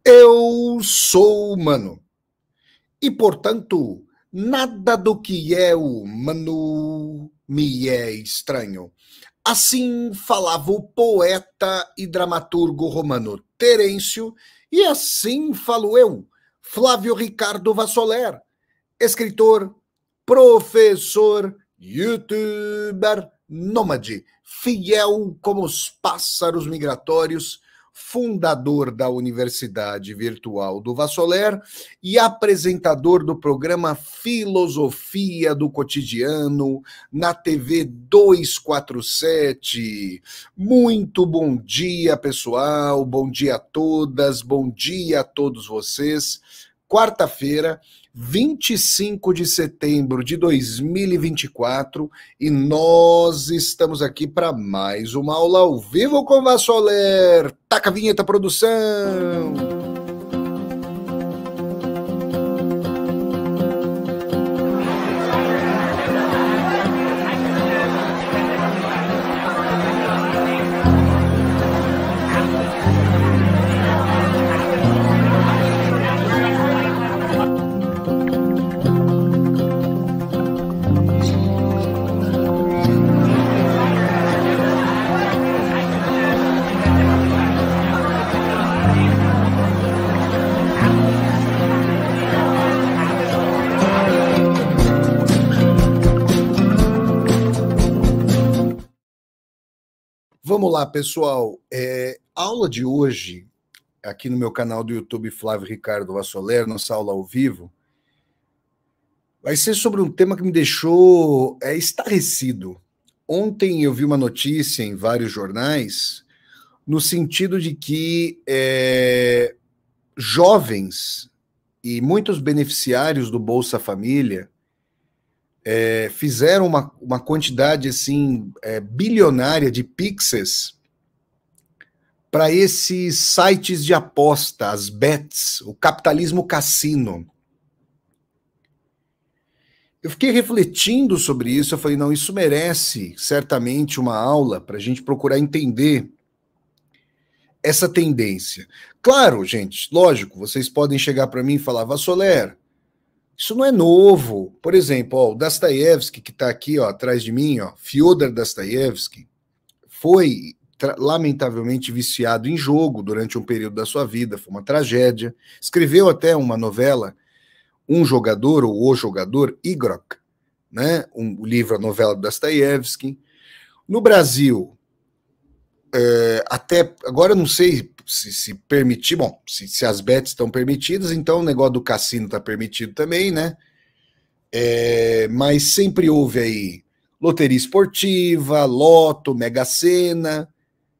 Eu sou humano e, portanto, nada do que é humano me é estranho. Assim falava o poeta e dramaturgo romano Terêncio, e assim falo eu, Flávio Ricardo Vassoler, escritor, professor, youtuber, nômade, fiel como os pássaros migratórios, fundador da Universidade Virtual do Vassoler e apresentador do programa Filosofia do Cotidiano na TV 247. Muito bom dia, pessoal, bom dia a todas, bom dia a todos vocês. Quarta-feira, 25 de setembro de 2024, e nós estamos aqui para mais uma aula ao vivo com Vassoler. Taca a vinheta, produção! Vamos lá, pessoal. A aula de hoje, aqui no meu canal do YouTube Flávio Ricardo Vassoler, nossa aula ao vivo, vai ser sobre um tema que me deixou estarrecido. Ontem eu vi uma notícia em vários jornais no sentido de que jovens e muitos beneficiários do Bolsa Família fizeram uma quantidade assim bilionária de pixels para esses sites de aposta, as bets, o capitalismo cassino. Eu fiquei refletindo sobre isso, eu falei, não, isso merece certamente uma aula para a gente procurar entender essa tendência. Claro, gente, lógico, vocês podem chegar para mim e falar, Vassoler, isso não é novo. Por exemplo, o Dostoiévski, que está aqui atrás de mim, Fyodor Dostoiévski, foi lamentavelmente viciado em jogo durante um período da sua vida, foi uma tragédia. Escreveu até uma novela, Um Jogador, ou O Jogador, Igrok, né? O livro, a novela do Dostoiévski. No Brasil, até agora eu não sei se permitir, bom, se as bets estão permitidas, então o negócio do cassino está permitido também, né? Mas sempre houve aí loteria esportiva, loto, Mega Sena.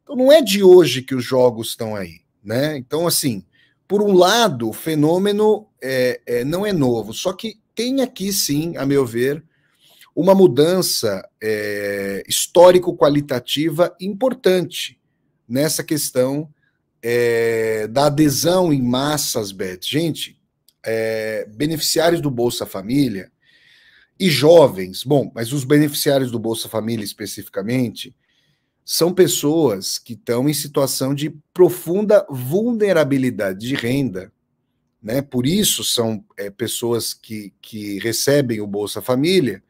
Então não é de hoje que os jogos estão aí, né? Então, assim, por um lado, o fenômeno não é novo, só que tem aqui, sim, a meu ver, uma mudança histórico-qualitativa importante nessa questão da adesão em massa às bets. Gente, beneficiários do Bolsa Família e jovens, bom, mas os beneficiários do Bolsa Família especificamente, são pessoas que estão em situação de profunda vulnerabilidade de renda, né? Por isso são pessoas que recebem o Bolsa Família,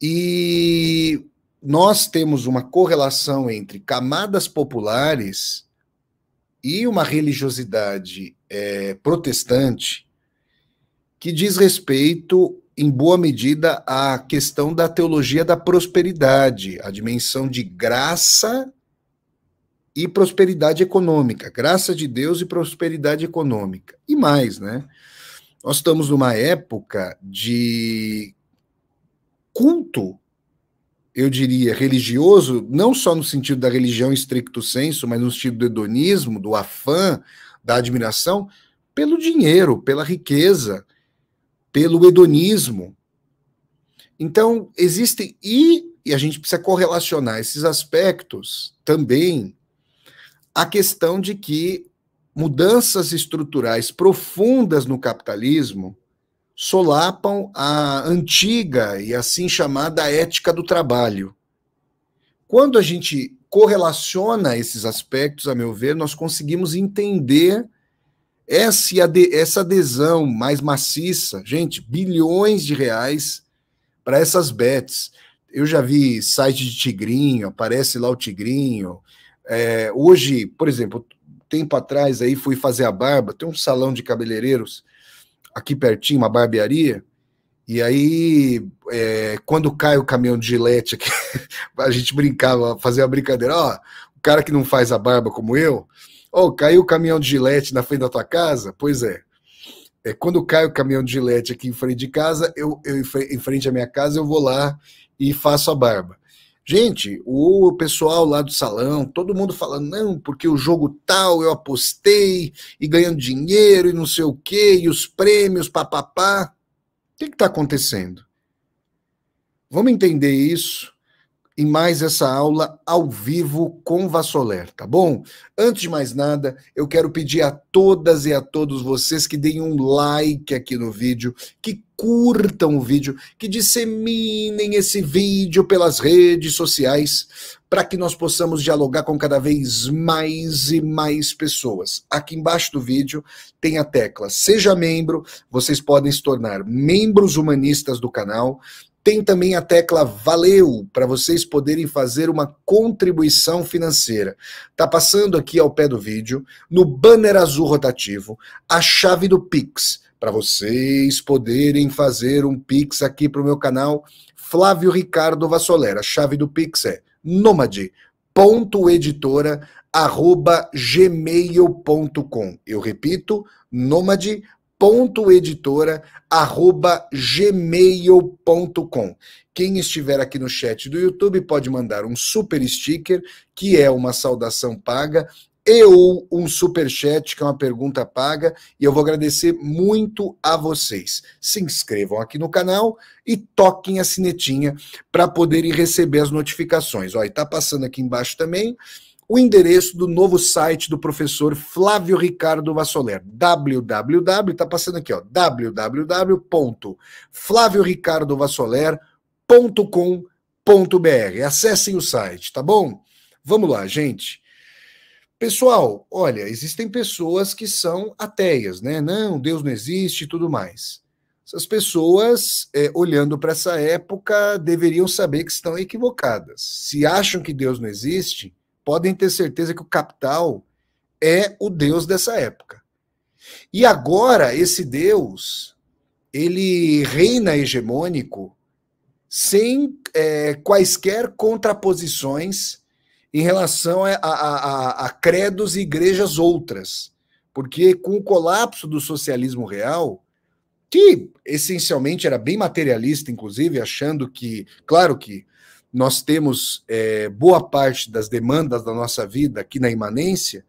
e nós temos uma correlação entre camadas populares e uma religiosidade protestante que diz respeito, em boa medida, à questão da teologia da prosperidade, a dimensão de graça e prosperidade econômica, graça de Deus e prosperidade econômica. E mais, né? Nós estamos numa época de culto, eu diria, religioso, não só no sentido da religião em stricto sensu, mas no sentido do hedonismo, do afã, da admiração, pelo dinheiro, pela riqueza, pelo hedonismo. Então, existem, e a gente precisa correlacionar esses aspectos também à questão de que mudanças estruturais profundas no capitalismo solapam a antiga e assim chamada ética do trabalho. Quando a gente correlaciona esses aspectos, a meu ver, nós conseguimos entender Essa adesão mais maciça, gente, bilhões de reais para essas bets. Eu já vi site de tigrinho, aparece lá o tigrinho. Hoje, por exemplo, tempo atrás aí fui fazer a barba, tem um salão de cabeleireiros aqui pertinho, uma barbearia, e aí quando cai o caminhão de Gillette aqui, a gente brincava, fazia uma brincadeira, ó, o cara que não faz a barba como eu, ó, caiu o caminhão de Gillette na frente da tua casa? Pois é. Quando cai o caminhão de Gillette aqui em frente de casa, eu em frente à minha casa, eu vou lá e faço a barba. Gente, o pessoal lá do salão, todo mundo falando, não, porque o jogo tal, eu apostei, e ganhando dinheiro, e não sei o quê, e os prêmios, papapá. O que está acontecendo? Vamos entender isso em mais essa aula ao vivo com Vassoler, tá bom? Antes de mais nada, eu quero pedir a todas e a todos vocês que deem um like aqui no vídeo, que curtam o vídeo, que disseminem esse vídeo pelas redes sociais, para que nós possamos dialogar com cada vez mais e mais pessoas. Aqui embaixo do vídeo tem a tecla Seja Membro, vocês podem se tornar membros humanistas do canal. Tem também a tecla Valeu, para vocês poderem fazer uma contribuição financeira. Tá passando aqui ao pé do vídeo, no banner azul rotativo, a chave do Pix, para vocês poderem fazer um Pix aqui para o meu canal, Flávio Ricardo Vassoler. A chave do Pix é nomade.editora@gmail.com. Eu repito, nomade.editora@gmail.com. Quem estiver aqui no chat do YouTube pode mandar um super sticker, que é uma saudação paga, e ou um super chat, que é uma pergunta paga, e eu vou agradecer muito a vocês. Se inscrevam aqui no canal e toquem a sinetinha para poderem receber as notificações. Ó, e tá passando aqui embaixo também o endereço do novo site do professor Flávio Ricardo Vassoler, tá passando aqui, ó, www.flavioricardovassoler.com.br. Acessem o site, tá bom? Vamos lá, gente. Pessoal, olha, existem pessoas que são ateias, né? Não, Deus não existe e tudo mais. Essas pessoas, olhando para essa época, deveriam saber que estão equivocadas. Se acham que Deus não existe, podem ter certeza que o capital é o Deus dessa época. E agora, esse Deus, ele reina hegemônico sem quaisquer contraposições em relação a credos e igrejas outras. Porque com o colapso do socialismo real, que essencialmente era bem materialista, inclusive, achando que, claro que nós temos boa parte das demandas da nossa vida aqui na imanência,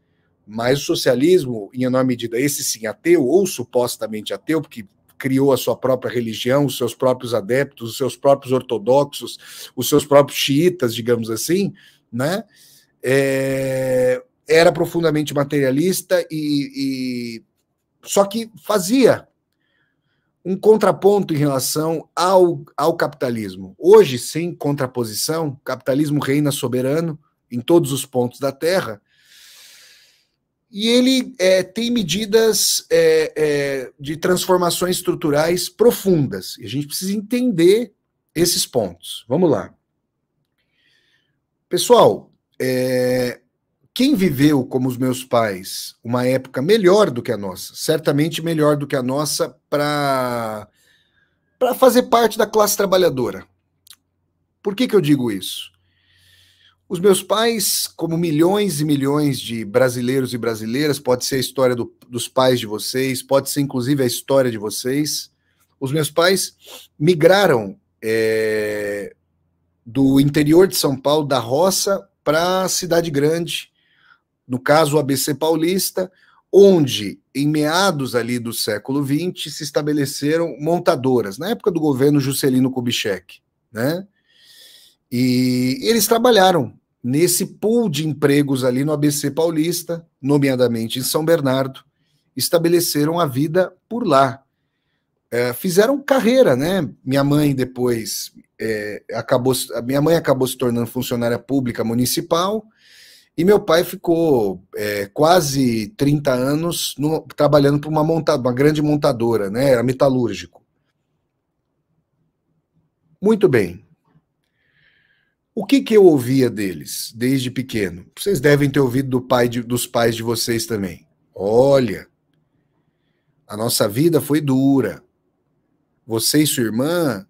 mas o socialismo, em enorme medida, esse sim ateu, ou supostamente ateu, porque criou a sua própria religião, os seus próprios adeptos, os seus próprios ortodoxos, os seus próprios xiitas, digamos assim, né? Era profundamente materialista só que fazia um contraponto em relação ao capitalismo. Hoje, sem contraposição, o capitalismo reina soberano em todos os pontos da Terra, e ele tem medidas de transformações estruturais profundas, e a gente precisa entender esses pontos. Vamos lá. Pessoal, quem viveu, como os meus pais, uma época melhor do que a nossa, certamente melhor do que a nossa, para fazer parte da classe trabalhadora. Por que eu digo isso? Os meus pais, como milhões e milhões de brasileiros e brasileiras, pode ser a história dos pais de vocês, pode ser inclusive a história de vocês, os meus pais migraram do interior de São Paulo, da roça, para a cidade grande, no caso o ABC Paulista, onde, em meados ali do século XX, se estabeleceram montadoras, na época do governo Juscelino Kubitschek, né? E eles trabalharam nesse pool de empregos ali no ABC Paulista, nomeadamente em São Bernardo, estabeleceram a vida por lá. Fizeram carreira, né? Minha mãe depois minha mãe acabou se tornando funcionária pública municipal, E meu pai ficou quase 30 anos trabalhando para uma grande montadora, né? Era metalúrgico. Muito bem. O que eu ouvia deles desde pequeno? Vocês devem ter ouvido dos pais de vocês também. Olha, a nossa vida foi dura. Você e sua irmã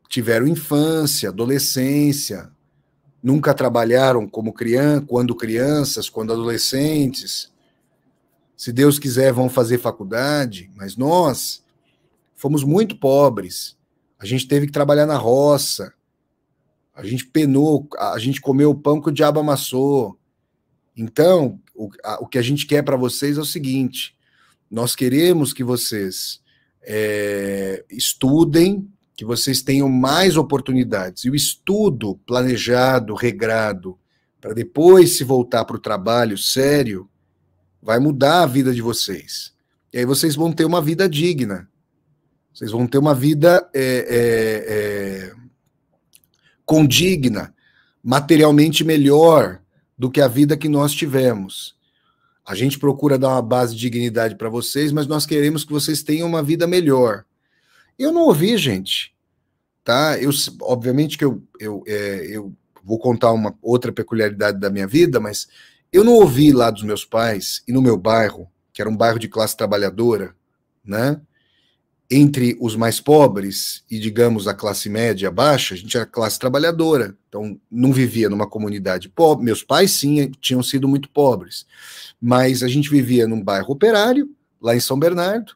tiveram infância, adolescência, nunca trabalharam como quando crianças, quando adolescentes. Se Deus quiser, vão fazer faculdade, mas nós fomos muito pobres. A gente teve que trabalhar na roça. A gente penou, a gente comeu o pão que o diabo amassou. Então, o que a gente quer para vocês é o seguinte: nós queremos que vocês estudem, que vocês tenham mais oportunidades. E o estudo planejado, regrado, para depois se voltar para o trabalho sério, vai mudar a vida de vocês. E aí vocês vão ter uma vida digna. Vocês vão ter uma vida condigna, materialmente melhor do que a vida que nós tivemos. A gente procura dar uma base de dignidade para vocês, mas nós queremos que vocês tenham uma vida melhor. Eu não ouvi, gente, tá? Obviamente que eu vou contar uma outra peculiaridade da minha vida, mas eu não ouvi lá dos meus pais e no meu bairro, que era um bairro de classe trabalhadora, né? Entre os mais pobres e, digamos, a classe média baixa, a gente era classe trabalhadora, então não vivia numa comunidade pobre. Meus pais, sim, tinham sido muito pobres, mas a gente vivia num bairro operário, lá em São Bernardo,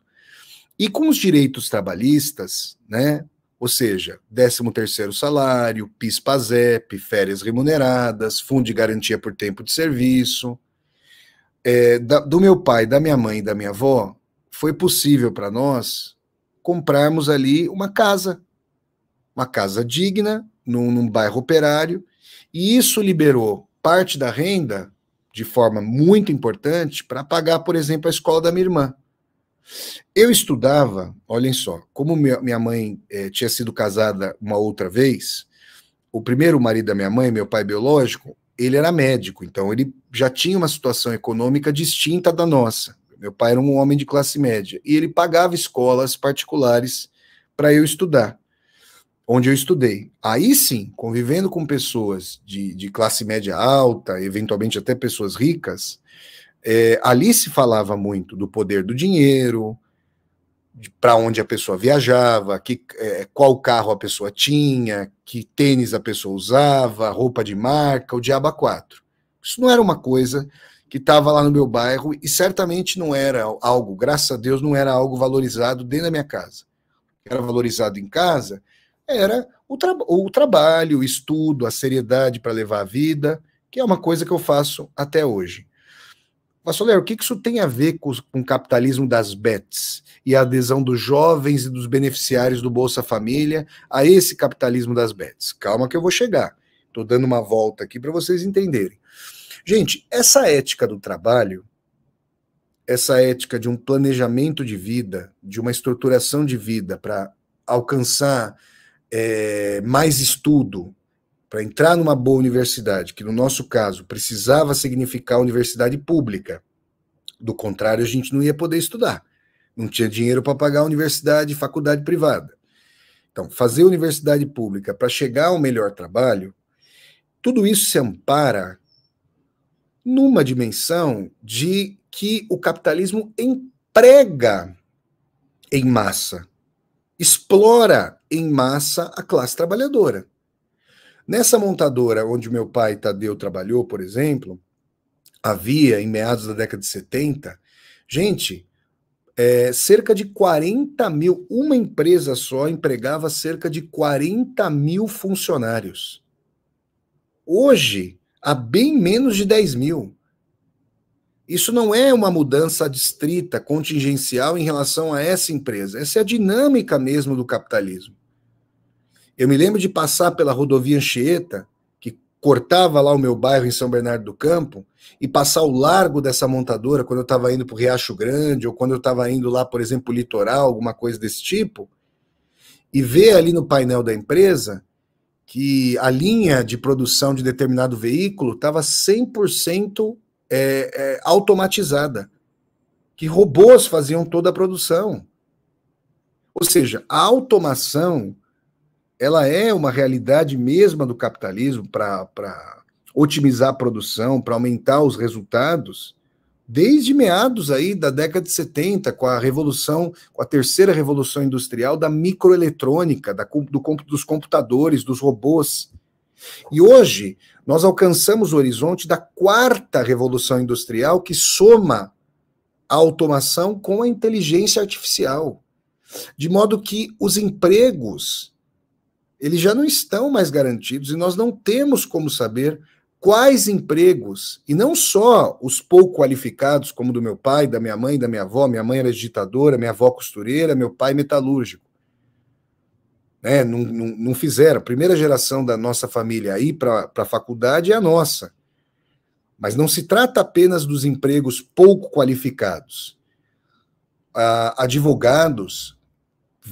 e com os direitos trabalhistas, né? Ou seja, 13º salário, PIS/PASEP, férias remuneradas, fundo de garantia por tempo de serviço. Do meu pai, da minha mãe e da minha avó, foi possível para nós comprarmos ali uma casa digna, num bairro operário, e isso liberou parte da renda, de forma muito importante, para pagar, por exemplo, a escola da minha irmã. Eu estudava, olhem só, como minha mãe tinha sido casada uma outra vez, o primeiro marido da minha mãe, meu pai biológico, ele era médico, então ele já tinha uma situação econômica distinta da nossa. Meu pai era um homem de classe média, e ele pagava escolas particulares para eu estudar, onde eu estudei. Aí sim, convivendo com pessoas de classe média alta, eventualmente até pessoas ricas, ali se falava muito do poder do dinheiro, para onde a pessoa viajava, qual carro a pessoa tinha, que tênis a pessoa usava, roupa de marca, o diabo a quatro. Isso não era uma coisa que estava lá no meu bairro e certamente não era algo, graças a Deus, não era algo valorizado dentro da minha casa. O que era valorizado em casa era o trabalho, o estudo, a seriedade para levar a vida, que é uma coisa que eu faço até hoje. Pastor, o que isso tem a ver com o capitalismo das bets e a adesão dos jovens e dos beneficiários do Bolsa Família a esse capitalismo das bets? Calma que eu vou chegar. Estou dando uma volta aqui para vocês entenderem. Gente, essa ética do trabalho, essa ética de um planejamento de vida, de uma estruturação de vida para alcançar mais estudo, para entrar numa boa universidade, que no nosso caso precisava significar universidade pública. Do contrário, a gente não ia poder estudar. Não tinha dinheiro para pagar a universidade e faculdade privada. Então, fazer universidade pública para chegar ao melhor trabalho, tudo isso se ampara numa dimensão de que o capitalismo emprega em massa, explora em massa a classe trabalhadora. Nessa montadora onde meu pai Tadeu trabalhou, por exemplo, havia, em meados da década de 70, gente, cerca de 40 mil, uma empresa só empregava cerca de 40 mil funcionários. Hoje, há bem menos de 10 mil. Isso não é uma mudança adstrita, contingencial em relação a essa empresa. Essa é a dinâmica mesmo do capitalismo. Eu me lembro de passar pela rodovia Anchieta, que cortava lá o meu bairro em São Bernardo do Campo, e passar ao largo dessa montadora quando eu estava indo para o Riacho Grande, ou quando eu estava indo lá, por exemplo, para o litoral, alguma coisa desse tipo, e ver ali no painel da empresa que a linha de produção de determinado veículo estava 100% automatizada, que robôs faziam toda a produção. Ou seja, a automação, ela é uma realidade mesma do capitalismo para otimizar a produção, para aumentar os resultados, desde meados aí da década de 70, com a revolução, com a terceira revolução industrial da microeletrônica, dos computadores, dos robôs. E hoje nós alcançamos o horizonte da quarta revolução industrial, que soma a automação com a inteligência artificial, de modo que os empregos eles já não estão mais garantidos e nós não temos como saber quais empregos, e não só os pouco qualificados, como do meu pai, da minha mãe, da minha avó. Minha mãe era digitadora, minha avó costureira, meu pai metalúrgico. Não fizeram. A primeira geração da nossa família a ir para a faculdade é a nossa. Mas não se trata apenas dos empregos pouco qualificados. Advogados,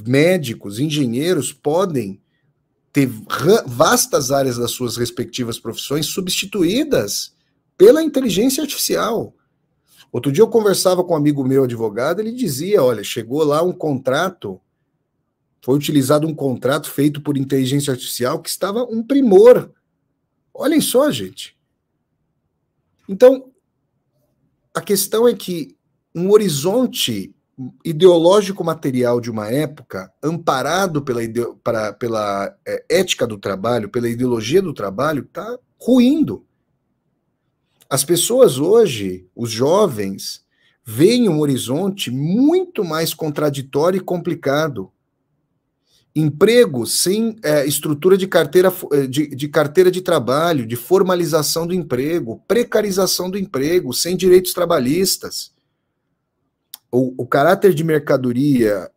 médicos, engenheiros podem ter vastas áreas das suas respectivas profissões substituídas pela inteligência artificial. Outro dia eu conversava com um amigo meu, advogado, ele dizia, olha, chegou lá um contrato, foi utilizado um contrato feito por inteligência artificial que estava um primor. Olhem só, gente. Então, a questão é que um horizonte ideológico material de uma época, amparado pela ética do trabalho, pela ideologia do trabalho, está ruindo. As pessoas hoje, os jovens, veem um horizonte muito mais contraditório e complicado. Emprego sem estrutura de carteira de trabalho, de formalização do emprego, precarização do emprego, sem direitos trabalhistas. O caráter de mercadoria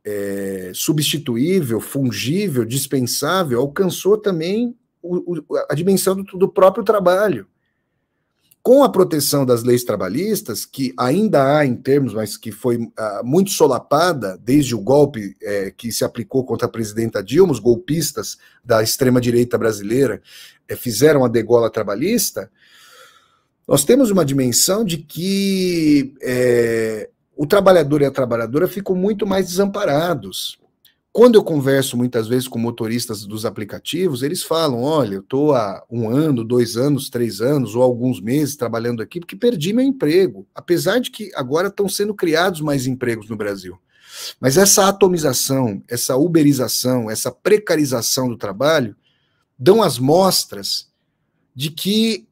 substituível, fungível, dispensável, alcançou também a dimensão do próprio trabalho. Com a proteção das leis trabalhistas, que ainda há em termos, mas que foi muito solapada desde o golpe que se aplicou contra a presidenta Dilma, os golpistas da extrema-direita brasileira fizeram a degola trabalhista, nós temos uma dimensão de que o trabalhador e a trabalhadora ficam muito mais desamparados. Quando eu converso muitas vezes com motoristas dos aplicativos, eles falam, olha, eu estou há 1 ano, 2 anos, 3 anos, ou alguns meses trabalhando aqui, porque perdi meu emprego, apesar de que agora estão sendo criados mais empregos no Brasil. Mas essa atomização, essa uberização, essa precarização do trabalho, dão as mostras de que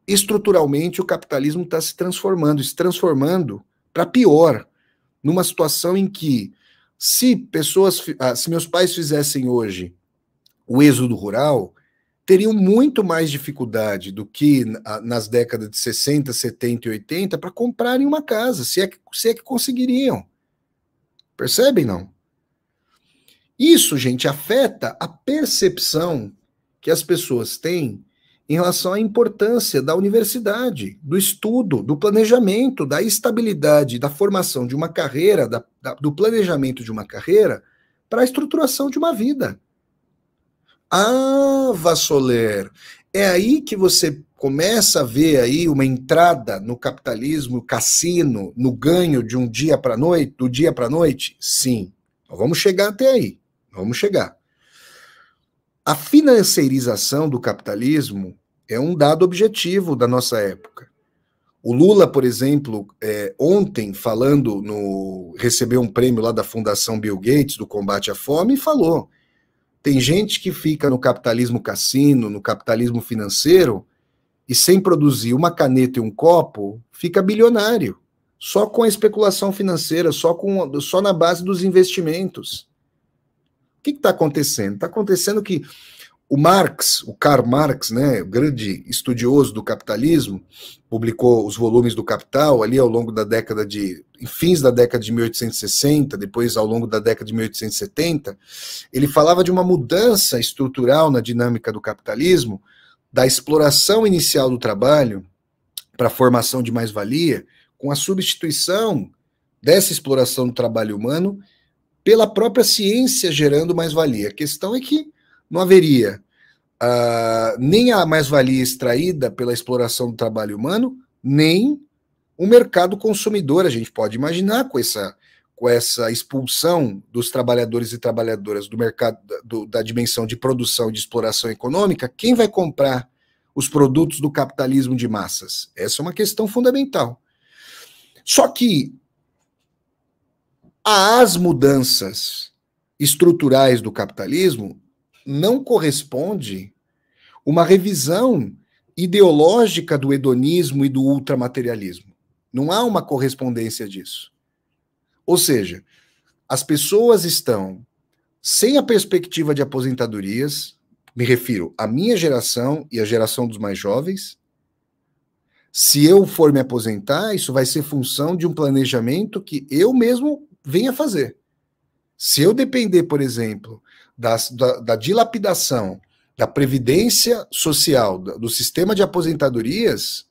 estruturalmente o capitalismo está se transformando para pior, numa situação em que, se meus pais fizessem hoje o êxodo rural, teriam muito mais dificuldade do que nas décadas de 60, 70 e 80 para comprarem uma casa, se é que conseguiriam. Percebem, não? Isso, gente, afeta a percepção que as pessoas têm em relação à importância da universidade, do estudo, do planejamento, da estabilidade, da formação de uma carreira, do planejamento de uma carreira para a estruturação de uma vida. Ah, Vassoler, é aí que você começa a ver aí uma entrada no capitalismo, cassino, no ganho de um dia para noite, do dia para a noite? Sim, nós vamos chegar até aí, vamos chegar. A financeirização do capitalismo é um dado objetivo da nossa época. O Lula, por exemplo, ontem, recebeu um prêmio lá da Fundação Bill Gates, do combate à fome, e falou, tem gente que fica no capitalismo cassino, no capitalismo financeiro, e sem produzir uma caneta e um copo, fica bilionário, só com a especulação financeira, só na base dos investimentos. O que está acontecendo? Está acontecendo que o Karl Marx, né, o grande estudioso do capitalismo, publicou os volumes do Capital ali ao longo fins da década de 1860, depois ao longo da década de 1870, ele falava de uma mudança estrutural na dinâmica do capitalismo, da exploração inicial do trabalho para a formação de mais-valia, com a substituição dessa exploração do trabalho humano pela própria ciência gerando mais-valia. A questão é que não haveria nem a mais-valia extraída pela exploração do trabalho humano, nem o mercado consumidor. A gente pode imaginar com essa expulsão dos trabalhadores e trabalhadoras do mercado, da dimensão de produção e de exploração econômica, quem vai comprar os produtos do capitalismo de massas? Essa é uma questão fundamental. Só que às mudanças estruturais do capitalismo não corresponde uma revisão ideológica do hedonismo e do ultramaterialismo. Não há uma correspondência disso. Ou seja, as pessoas estão sem a perspectiva de aposentadorias, me refiro à minha geração e à geração dos mais jovens. Se eu for me aposentar, isso vai ser função de um planejamento que eu mesmo venha fazer. Se eu depender, por exemplo, da dilapidação da previdência social, do sistema de aposentadorias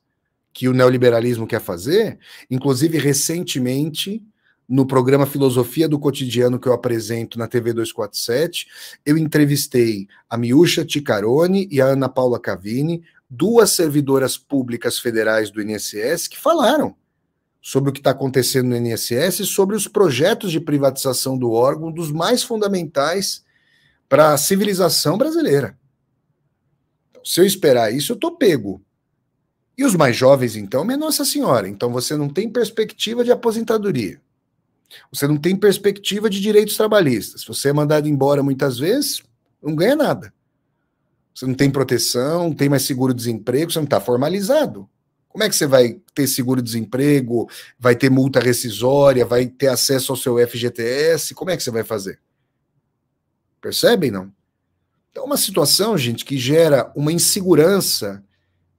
que o neoliberalismo quer fazer, inclusive recentemente, no programa Filosofia do Cotidiano que eu apresento na TV 247, eu entrevistei a Miúcha Ticarone e a Ana Paula Cavini, duas servidoras públicas federais do INSS, que falaram sobre o que está acontecendo no INSS e sobre os projetos de privatização do órgão, dos mais fundamentais para a civilização brasileira. Então, se eu esperar isso, eu estou pego. E os mais jovens, então, minha Nossa Senhora, então você não tem perspectiva de aposentadoria. Você não tem perspectiva de direitos trabalhistas. Você é mandado embora muitas vezes, não ganha nada. Você não tem proteção, não tem mais seguro-desemprego, você não está formalizado. Como é que você vai ter seguro-desemprego, vai ter multa rescisória, vai ter acesso ao seu FGTS? Como é que você vai fazer? Percebem, não? Então, é uma situação, gente, que gera uma insegurança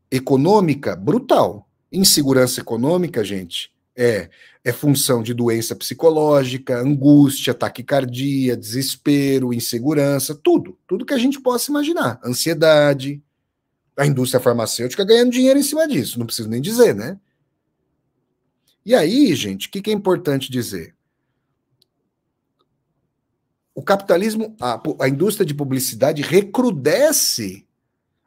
econômica brutal. Insegurança econômica, gente, é função de doença psicológica, angústia, taquicardia, desespero, insegurança, tudo que a gente possa imaginar, ansiedade, a indústria farmacêutica ganhando dinheiro em cima disso, não preciso nem dizer, né? E aí, gente, o que é importante dizer? O capitalismo, a indústria de publicidade recrudesce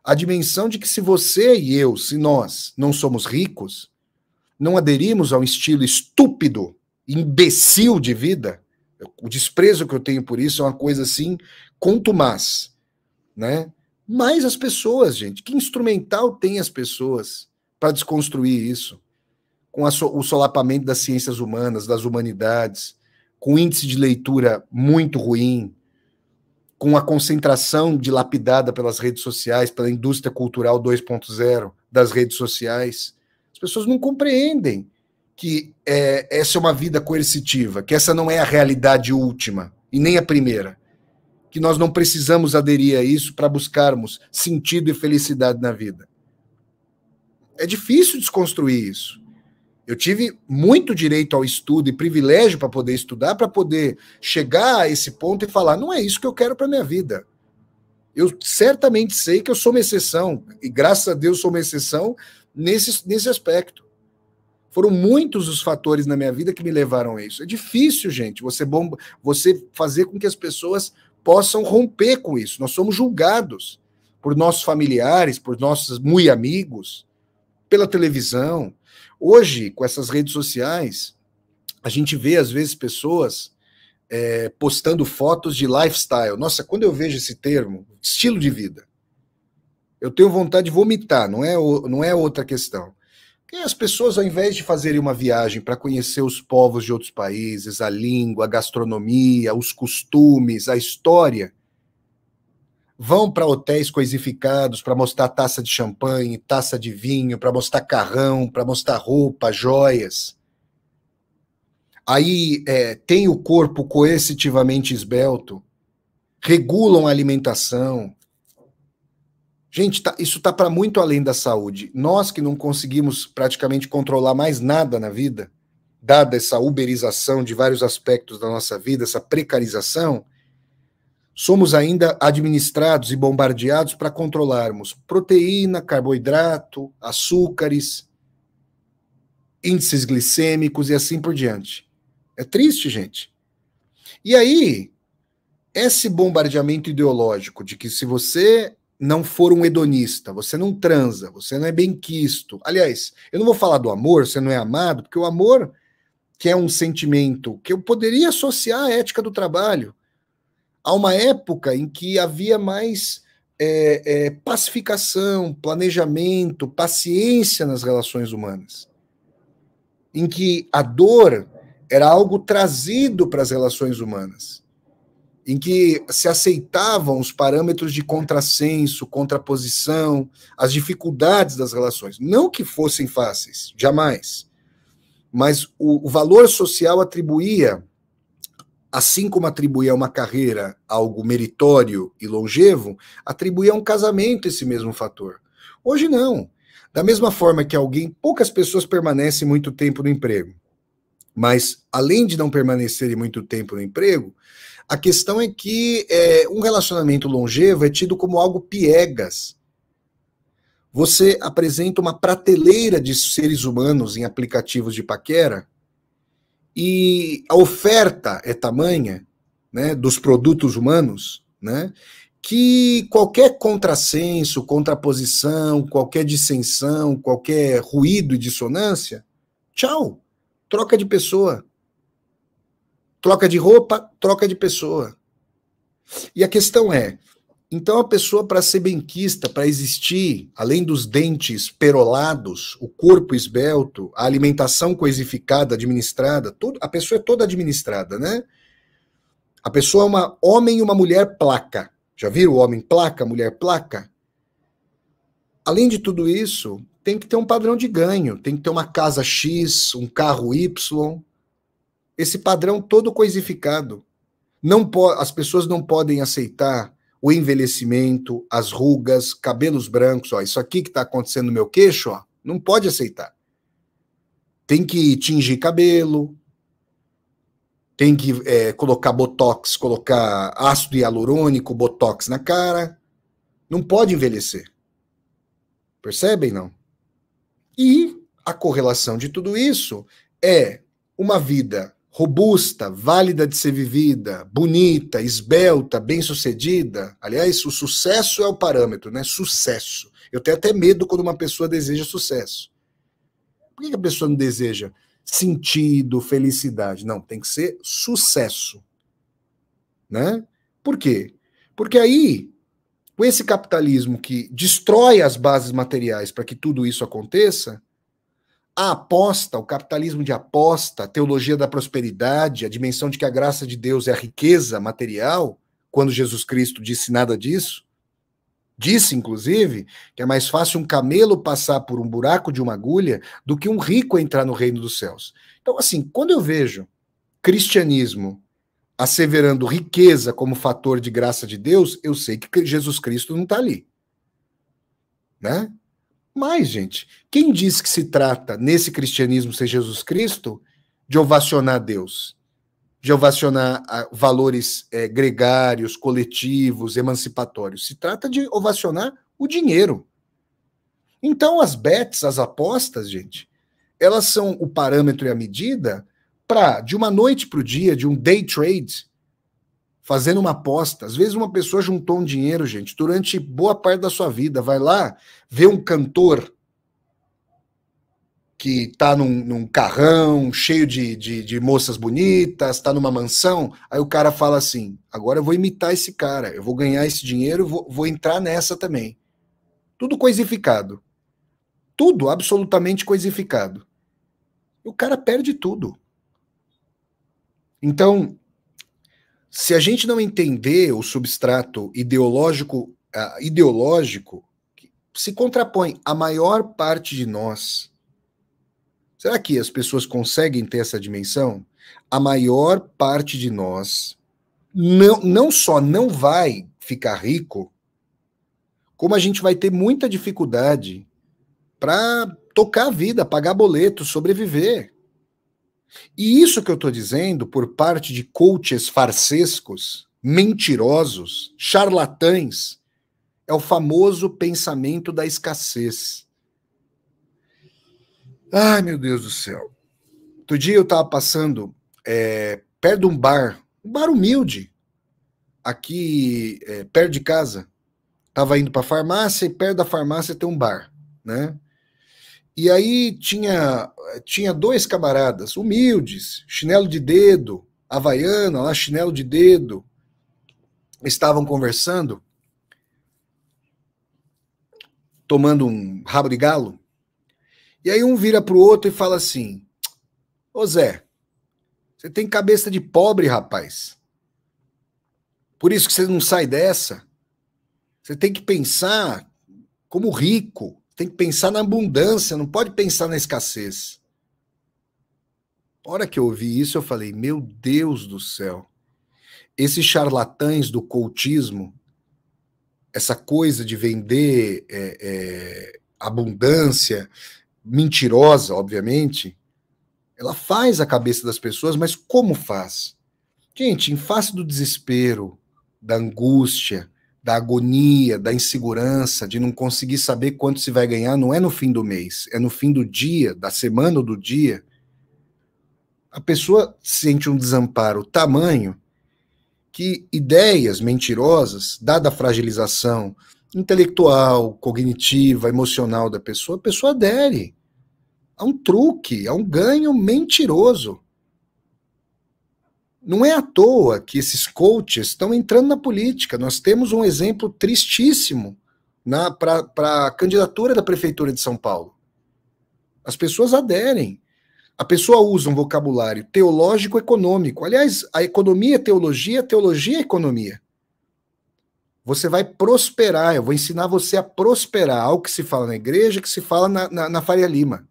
a dimensão de que se você e eu, se nós não somos ricos, não aderimos ao estilo estúpido, imbecil de vida, o desprezo que eu tenho por isso é uma coisa assim contumaz, né? Mas as pessoas, gente, que instrumental tem as pessoas para desconstruir isso? Com o solapamento das ciências humanas, das humanidades, com índice de leitura muito ruim, com a concentração dilapidada pelas redes sociais, pela indústria cultural 2.0 das redes sociais. As pessoas não compreendem que essa é uma vida coercitiva, que essa não é a realidade última e nem a primeira, que nós não precisamos aderir a isso para buscarmos sentido e felicidade na vida. É difícil desconstruir isso. Eu tive muito direito ao estudo e privilégio para poder estudar, para poder chegar a esse ponto e falar, não é isso que eu quero para minha vida. Eu certamente sei que eu sou uma exceção, e graças a Deus sou uma exceção nesse aspecto. Foram muitos os fatores na minha vida que me levaram a isso. É difícil, gente, você fazer com que as pessoas possam romper com isso. Nós somos julgados por nossos familiares, por nossos muito amigos, pela televisão. Hoje, com essas redes sociais, a gente vê, às vezes, pessoas postando fotos de lifestyle. Nossa, quando eu vejo esse termo, estilo de vida, eu tenho vontade de vomitar, não é outra questão. Porque as pessoas, ao invés de fazerem uma viagem para conhecer os povos de outros países, a língua, a gastronomia, os costumes, a história, vão para hotéis coisificados para mostrar taça de champanhe, taça de vinho, para mostrar carrão, para mostrar roupa, joias. Aí tem o corpo coercitivamente esbelto, regulam a alimentação. Gente, isso está para muito além da saúde. Nós que não conseguimos praticamente controlar mais nada na vida, dada essa uberização de vários aspectos da nossa vida, essa precarização, somos ainda administrados e bombardeados para controlarmos proteína, carboidrato, açúcares, índices glicêmicos e assim por diante. É triste, gente. E aí, esse bombardeamento ideológico de que se você não for um hedonista, você não transa, você não é benquisto. Aliás, eu não vou falar do amor, você não é amado, porque o amor, que é um sentimento que eu poderia associar à ética do trabalho, há uma época em que havia mais pacificação, planejamento, paciência nas relações humanas, em que a dor era algo trazido para as relações humanas, em que se aceitavam os parâmetros de contrassenso, contraposição, as dificuldades das relações. Não que fossem fáceis, jamais. Mas o valor social atribuía, assim como atribuía a uma carreira algo meritório e longevo, atribuía a um casamento esse mesmo fator. Hoje não. Da mesma forma que poucas pessoas permanecem muito tempo no emprego, mas além de não permanecerem muito tempo no emprego, a questão é que um relacionamento longevo é tido como algo piegas. Você apresenta uma prateleira de seres humanos em aplicativos de paquera e a oferta é tamanha, né, dos produtos humanos, né, que qualquer contrassenso, contraposição, qualquer dissensão, qualquer ruído e dissonância, tchau, troca de pessoa. Troca de roupa, troca de pessoa. E a questão é, então a pessoa, para ser benquista, para existir, além dos dentes perolados, o corpo esbelto, a alimentação coisificada, administrada, a pessoa é toda administrada, né? A pessoa é um homem e uma mulher placa. Já viram o homem placa, mulher placa? Além de tudo isso, tem que ter um padrão de ganho, tem que ter uma casa X, um carro Y, esse padrão todo coisificado. As pessoas não podem aceitar o envelhecimento, as rugas, cabelos brancos. Ó, isso aqui que está acontecendo no meu queixo, ó, não pode aceitar. Tem que tingir cabelo, tem que colocar botox, colocar ácido hialurônico, botox na cara. Não pode envelhecer. Percebem, não? E a correlação de tudo isso é uma vida robusta, válida de ser vivida, bonita, esbelta, bem-sucedida. Aliás, o sucesso é o parâmetro, né? Sucesso. Eu tenho até medo quando uma pessoa deseja sucesso. Por que a pessoa não deseja sentido, felicidade? Não, tem que ser sucesso. Né? Por quê? Porque aí, com esse capitalismo que destrói as bases materiais para que tudo isso aconteça, a aposta, o capitalismo de aposta, a teologia da prosperidade, a dimensão de que a graça de Deus é a riqueza material, quando Jesus Cristo disse nada disso, disse, inclusive, que é mais fácil um camelo passar por um buraco de uma agulha do que um rico entrar no reino dos céus. Então, assim, quando eu vejo cristianismo asseverando riqueza como fator de graça de Deus, eu sei que Jesus Cristo não está ali. Né? Mas, gente, quem diz que se trata, nesse cristianismo ser Jesus Cristo, de ovacionar Deus? De ovacionar valores gregários, coletivos, emancipatórios. Se trata de ovacionar o dinheiro. Então, as bets, as apostas, gente, elas são o parâmetro e a medida para, de uma noite para o dia, de um day trade, fazendo uma aposta. Às vezes uma pessoa juntou um dinheiro, gente, durante boa parte da sua vida. Vai lá, vê um cantor que está num carrão cheio de moças bonitas, está numa mansão, aí o cara fala assim, agora eu vou imitar esse cara, eu vou ganhar esse dinheiro, vou entrar nessa também. Tudo coisificado. Tudo absolutamente coisificado. E o cara perde tudo. Então, se a gente não entender o substrato ideológico, se contrapõe a maior parte de nós. Será que as pessoas conseguem ter essa dimensão? A maior parte de nós não só não vai ficar rico, como a gente vai ter muita dificuldade para tocar a vida, pagar boleto, sobreviver. E isso que eu estou dizendo por parte de coaches farsescos, mentirosos, charlatães, é o famoso pensamento da escassez. Ai, meu Deus do céu. Outro dia eu estava passando perto de um bar humilde, aqui perto de casa. Tava indo para a farmácia e perto da farmácia tem um bar, né? E aí tinha dois camaradas, humildes, chinelo de dedo, havaiana, lá chinelo de dedo, estavam conversando, tomando um rabo de galo. E aí um vira pro outro e fala assim: ô Zé, você tem cabeça de pobre, rapaz. Por isso que você não sai dessa. Você tem que pensar como rico, tem que pensar na abundância, não pode pensar na escassez. A hora que eu ouvi isso, eu falei: meu Deus do céu, esses charlatães do cultismo, essa coisa de vender abundância, mentirosa, obviamente, ela faz a cabeça das pessoas, mas como faz? Gente, em face do desespero, da angústia, da agonia, da insegurança, de não conseguir saber quanto se vai ganhar, não é no fim do mês, é no fim do dia, da semana ou do dia, a pessoa sente um desamparo tamanho que ideias mentirosas, dada a fragilização intelectual, cognitiva, emocional da pessoa, a pessoa adere a um truque, a um ganho mentiroso. Não é à toa que esses coaches estão entrando na política. Nós temos um exemplo tristíssimo para a candidatura da Prefeitura de São Paulo. As pessoas aderem. A pessoa usa um vocabulário teológico-econômico. Aliás, a economia é teologia, a teologia é economia. Você vai prosperar, eu vou ensinar você a prosperar. Algo que se fala na igreja, que se fala na Faria Lima.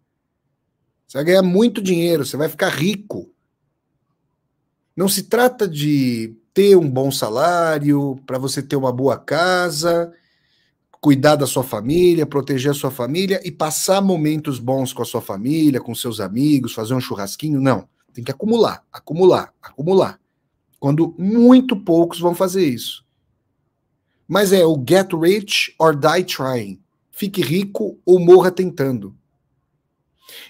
Você vai ganhar muito dinheiro, você vai ficar rico. Não se trata de ter um bom salário, para você ter uma boa casa, cuidar da sua família, proteger a sua família e passar momentos bons com a sua família, com seus amigos, fazer um churrasquinho. Não. Tem que acumular, acumular, acumular. Quando muito poucos vão fazer isso. Mas é o get rich or die trying. Fique rico ou morra tentando.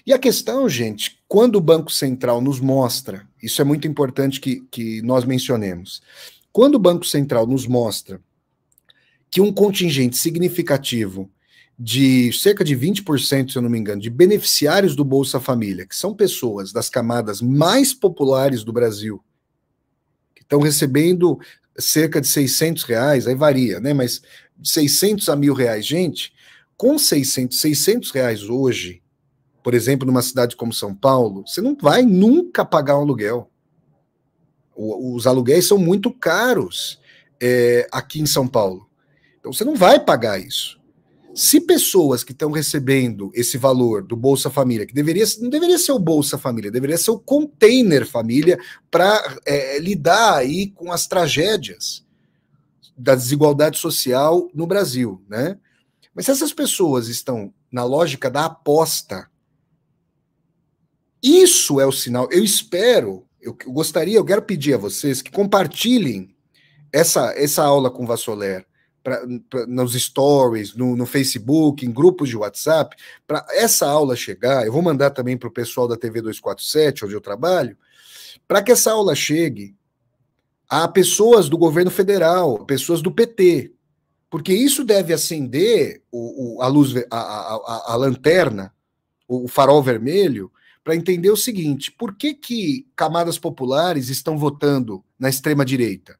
E a questão, gente, quando o Banco Central nos mostra, isso é muito importante que nós mencionemos, quando o Banco Central nos mostra que um contingente significativo de cerca de 20%, se eu não me engano, de beneficiários do Bolsa Família, que são pessoas das camadas mais populares do Brasil, que estão recebendo cerca de R$ 600, aí varia, né? Mas de 600 a R$ 1.000, gente, com 600 reais hoje, por exemplo, numa cidade como São Paulo, você não vai nunca pagar um aluguel. Os aluguéis são muito caros aqui em São Paulo. Então você não vai pagar isso. Se pessoas que estão recebendo esse valor do Bolsa Família, que não deveria ser o Bolsa Família, deveria ser o Container Família para lidar aí com as tragédias da desigualdade social no Brasil, né? Mas se essas pessoas estão na lógica da aposta, isso é o sinal. Eu espero, eu quero pedir a vocês que compartilhem essa aula com o Vassoler nos stories, no Facebook, em grupos de WhatsApp, para essa aula chegar. Eu vou mandar também para o pessoal da TV 247, onde eu trabalho, para que essa aula chegue a pessoas do governo federal, pessoas do PT, porque isso deve acender a luz, a lanterna, o farol vermelho, para entender o seguinte: por que camadas populares estão votando na extrema-direita,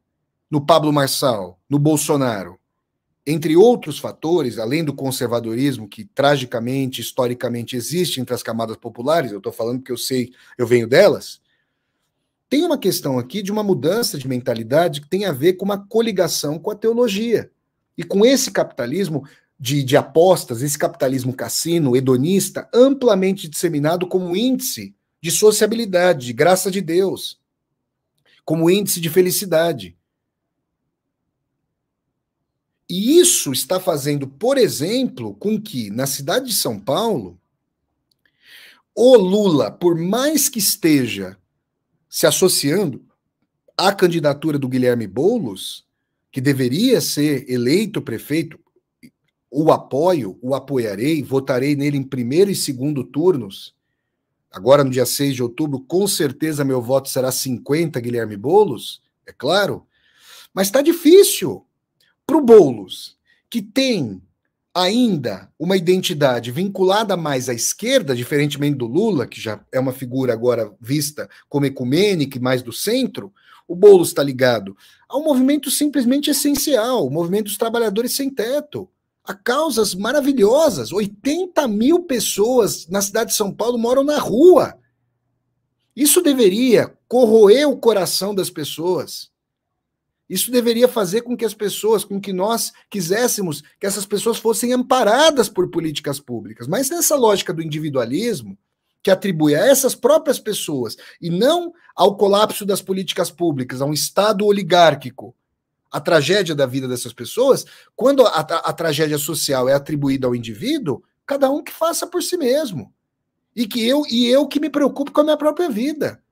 no Pablo Marçal, no Bolsonaro? Entre outros fatores, além do conservadorismo que tragicamente, historicamente existe entre as camadas populares, eu estou falando porque eu sei, eu venho delas, tem uma questão aqui de uma mudança de mentalidade que tem a ver com uma coligação com a teologia. E com esse capitalismo de apostas, esse capitalismo cassino, hedonista, amplamente disseminado como índice de sociabilidade, de graça de Deus, como índice de felicidade. E isso está fazendo, por exemplo, com que, na cidade de São Paulo, o Lula, por mais que esteja se associando à candidatura do Guilherme Boulos, que deveria ser eleito prefeito, o apoio, o apoiarei, votarei nele em primeiro e segundo turnos. Agora, no dia 6 de outubro, com certeza meu voto será 50 Guilherme Boulos, é claro. Mas está difícil para o Boulos, que tem ainda uma identidade vinculada mais à esquerda, diferentemente do Lula, que já é uma figura agora vista como ecumênica e mais do centro, o Boulos está ligado a um movimento simplesmente essencial, o movimento dos trabalhadores sem teto, a causas maravilhosas. 80 mil pessoas na cidade de São Paulo moram na rua. Isso deveria corroer o coração das pessoas. Isso deveria fazer com que as pessoas, com que nós quiséssemos que essas pessoas fossem amparadas por políticas públicas. Mas nessa lógica do individualismo, que atribui a essas próprias pessoas, e não ao colapso das políticas públicas, a um Estado oligárquico, a tragédia da vida dessas pessoas, quando a tragédia social é atribuída ao indivíduo, cada um que faça por si mesmo. E eu que me preocupo com a minha própria vida.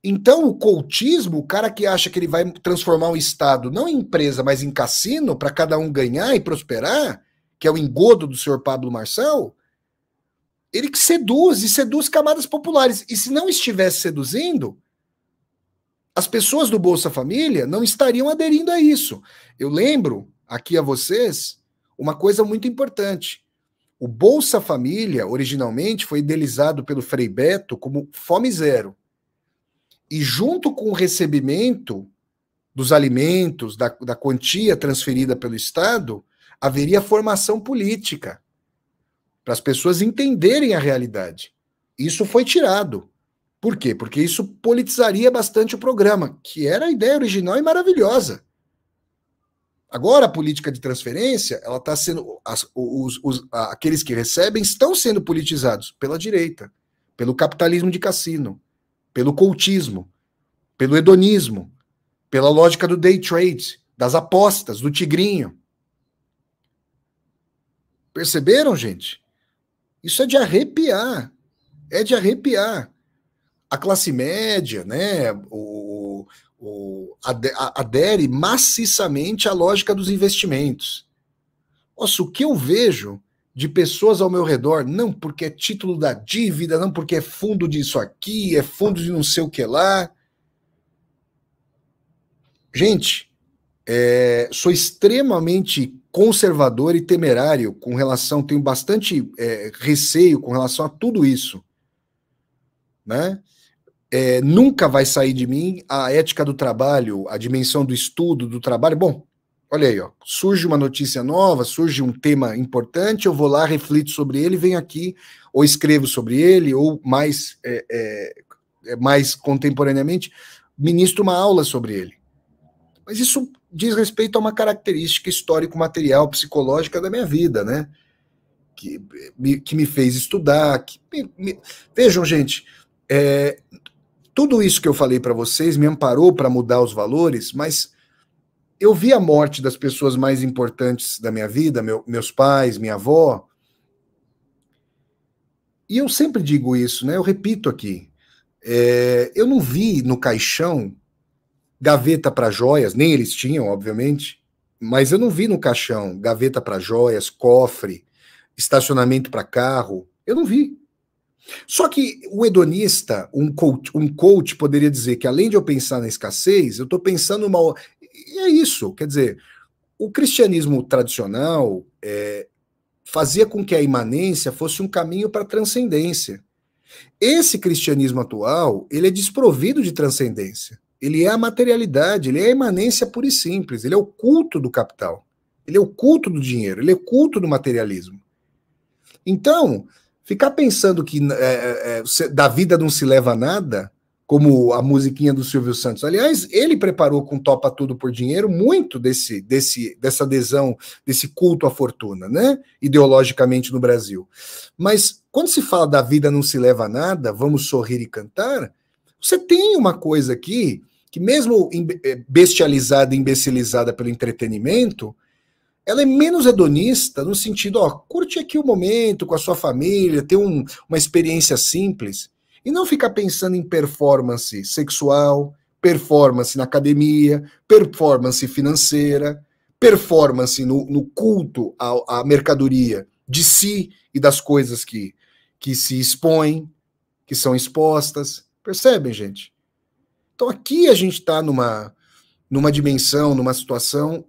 Então, o cultismo, o cara que acha que ele vai transformar o Estado não em empresa, mas em cassino, para cada um ganhar e prosperar, que é o engodo do senhor Pablo Marçal, ele que seduz, e seduz camadas populares. E se não estivesse seduzindo, as pessoas do Bolsa Família não estariam aderindo a isso. Eu lembro aqui a vocês uma coisa muito importante. O Bolsa Família, originalmente, foi idealizado pelo Frei Beto como fome zero. E junto com o recebimento dos alimentos, da quantia transferida pelo Estado, haveria formação política, para as pessoas entenderem a realidade. Isso foi tirado. Por quê? Porque isso politizaria bastante o programa, que era a ideia original e maravilhosa. Agora a política de transferência, ela está sendo, aqueles que recebem estão sendo politizados pela direita, pelo capitalismo de cassino, pelo cultismo, pelo hedonismo, pela lógica do day trade, das apostas, do tigrinho. Perceberam, gente? Isso é de arrepiar. É de arrepiar. A classe média, né, adere maciçamente à lógica dos investimentos. Nossa, o que eu vejo de pessoas ao meu redor, não porque é título da dívida, não porque é fundo disso aqui, é fundo de não sei o que lá. Gente, sou extremamente conservador e temerário com relação, tenho bastante receio com relação a tudo isso, né? Nunca vai sair de mim a ética do trabalho, a dimensão do estudo, do trabalho. Bom, olha aí, ó, surge uma notícia nova, surge um tema importante, eu vou lá, reflito sobre ele, venho aqui, ou escrevo sobre ele, ou mais contemporaneamente, ministro uma aula sobre ele. Mas isso diz respeito a uma característica histórico-material, psicológica da minha vida, né? Que me fez estudar. Vejam, gente, tudo isso que eu falei para vocês me amparou para mudar os valores, mas eu vi a morte das pessoas mais importantes da minha vida, meus pais, minha avó, e eu sempre digo isso, né? Eu repito aqui, eu não vi no caixão gaveta para joias, nem eles tinham, obviamente, mas eu não vi no caixão gaveta para joias, cofre, estacionamento para carro, eu não vi. Só que o hedonista, um coach poderia dizer que além de eu pensar na escassez, eu estou pensando uma... E é isso, quer dizer, o cristianismo tradicional fazia com que a imanência fosse um caminho para a transcendência. Esse cristianismo atual, ele é desprovido de transcendência. Ele é a materialidade, ele é a imanência pura e simples, ele é o culto do capital, ele é o culto do dinheiro, ele é o culto do materialismo. Então, ficar pensando que da vida não se leva a nada, como a musiquinha do Silvio Santos. Aliás, ele preparou com Topa Tudo por Dinheiro muito dessa adesão, desse culto à fortuna, né? Ideologicamente no Brasil. Mas quando se fala da vida não se leva a nada, vamos sorrir e cantar, você tem uma coisa aqui que mesmo bestializada e imbecilizada pelo entretenimento, ela é menos hedonista no sentido, ó, curte aqui o momento com a sua família, ter uma experiência simples, e não ficar pensando em performance sexual, performance na academia, performance financeira, performance no culto à mercadoria de si e das coisas que se expõem, que são expostas. Percebem, gente? Então aqui a gente está numa dimensão, numa situação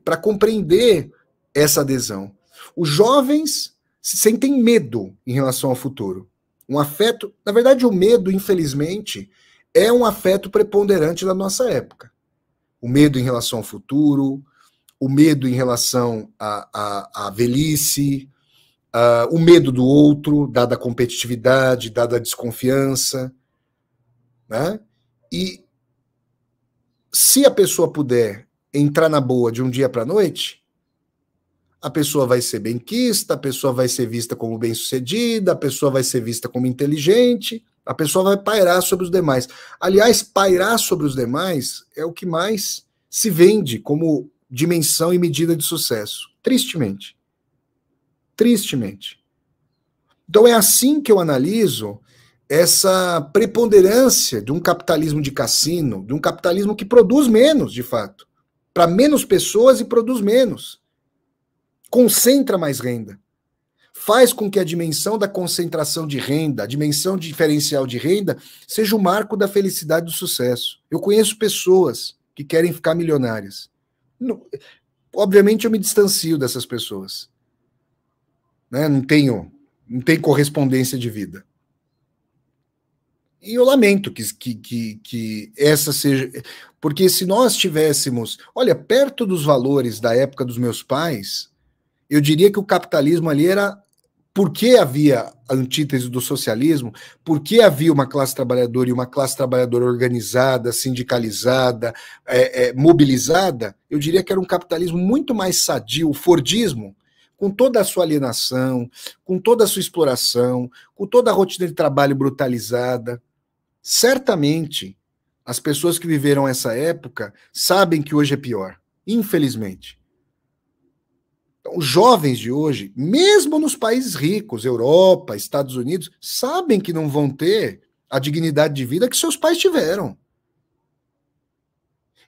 para compreender essa adesão. Os jovens se sentem medo em relação ao futuro. Um afeto, na verdade, o medo, infelizmente, é um afeto preponderante da nossa época. O medo em relação ao futuro, o medo em relação à velhice, o medo do outro, dada a competitividade, dada a desconfiança, né? E se a pessoa puder entrar na boa de um dia para a noite, a pessoa vai ser benquista, a pessoa vai ser vista como bem-sucedida, a pessoa vai ser vista como inteligente, a pessoa vai pairar sobre os demais. Aliás, pairar sobre os demais é o que mais se vende como dimensão e medida de sucesso. Tristemente. Tristemente. Então é assim que eu analiso essa preponderância de um capitalismo de cassino, de um capitalismo que produz menos, de fato, para menos pessoas e produz menos. Concentra mais renda. Faz com que a dimensão da concentração de renda, a dimensão diferencial de renda, seja o marco da felicidade e do sucesso. Eu conheço pessoas que querem ficar milionárias. Obviamente eu me distancio dessas pessoas. Né? Não tem correspondência de vida. E eu lamento que essa seja... Porque se nós tivéssemos... Olha, perto dos valores da época dos meus pais, eu diria que o capitalismo ali era... Por que havia a antítese do socialismo? Por que havia uma classe trabalhadora e uma classe trabalhadora organizada, sindicalizada, mobilizada? Eu diria que era um capitalismo muito mais sadio, o fordismo, com toda a sua alienação, com toda a sua exploração, com toda a rotina de trabalho brutalizada. Certamente, as pessoas que viveram essa época sabem que hoje é pior, infelizmente. Então, os jovens de hoje, mesmo nos países ricos, Europa, Estados Unidos, sabem que não vão ter a dignidade de vida que seus pais tiveram.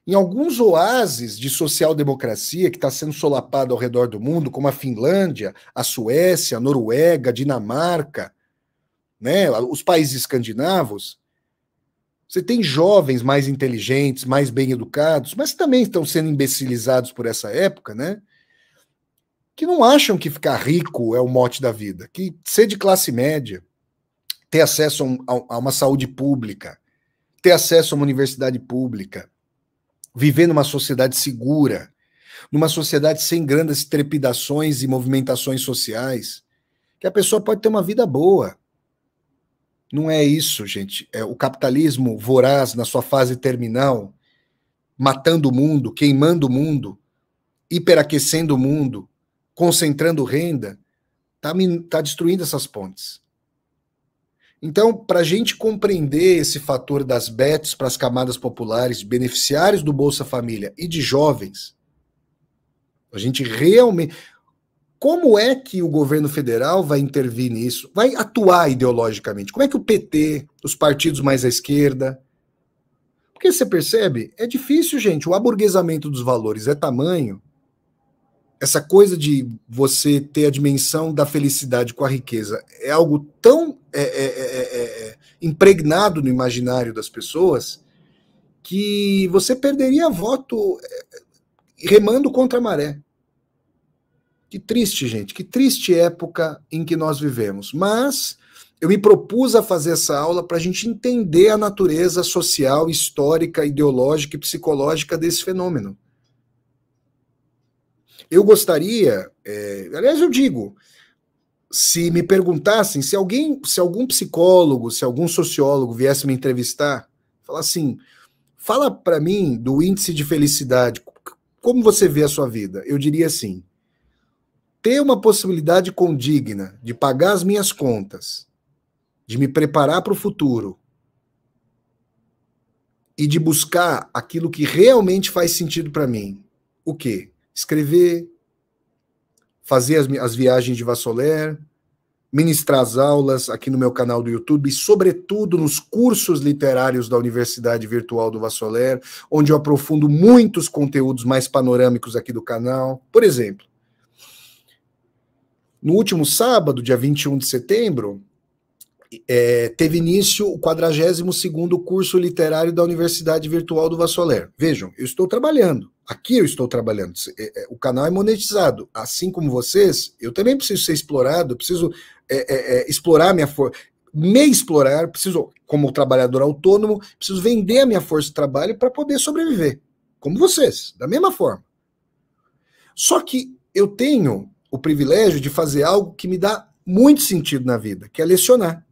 Em alguns oásis de social-democracia que está sendo solapado ao redor do mundo, como a Finlândia, a Suécia, a Noruega, a Dinamarca, né, os países escandinavos, você tem jovens mais inteligentes, mais bem educados, mas também estão sendo imbecilizados por essa época, né? Que não acham que ficar rico é o mote da vida, que ser de classe média, ter acesso a uma saúde pública, ter acesso a uma universidade pública, viver numa sociedade segura, numa sociedade sem grandes trepidações e movimentações sociais, que a pessoa pode ter uma vida boa. Não é isso, gente. É o capitalismo voraz na sua fase terminal, matando o mundo, queimando o mundo, hiperaquecendo o mundo, concentrando renda, tá destruindo essas pontes. Então, para a gente compreender esse fator das bets para as camadas populares, beneficiários do Bolsa Família e de jovens, a gente realmente... Como é que o governo federal vai intervir nisso? Vai atuar ideologicamente? Como é que o PT, os partidos mais à esquerda... Porque você percebe, é difícil, gente, o aburguesamento dos valores é tamanho, essa coisa de você ter a dimensão da felicidade com a riqueza é algo tão impregnado no imaginário das pessoas que você perderia voto remando contra a maré. Que triste, gente, que triste época em que nós vivemos. Mas eu me propus a fazer essa aula para a gente entender a natureza social, histórica, ideológica e psicológica desse fenômeno. Eu gostaria, aliás, eu digo, se me perguntassem, se algum psicólogo, se algum sociólogo viesse me entrevistar, falar assim, fala para mim do índice de felicidade, como você vê a sua vida? Eu diria assim, ter uma possibilidade condigna de pagar as minhas contas, de me preparar para o futuro e de buscar aquilo que realmente faz sentido para mim. O quê? Escrever, fazer as viagens de Vassoler, ministrar as aulas aqui no meu canal do YouTube e, sobretudo, nos cursos literários da Universidade Virtual do Vassoler, onde eu aprofundo muitos conteúdos mais panorâmicos aqui do canal. Por exemplo, no último sábado, dia 21 de setembro, teve início o 42º curso literário da Universidade Virtual do Vassoler. Vejam, eu estou trabalhando. Aqui eu estou trabalhando. O canal é monetizado. Assim como vocês, eu também preciso ser explorado, eu preciso explorar minha força, me explorar, preciso, como trabalhador autônomo, preciso vender a minha força de trabalho para poder sobreviver. Como vocês, da mesma forma. Só que eu tenho o privilégio de fazer algo que me dá muito sentido na vida, que é lecionar.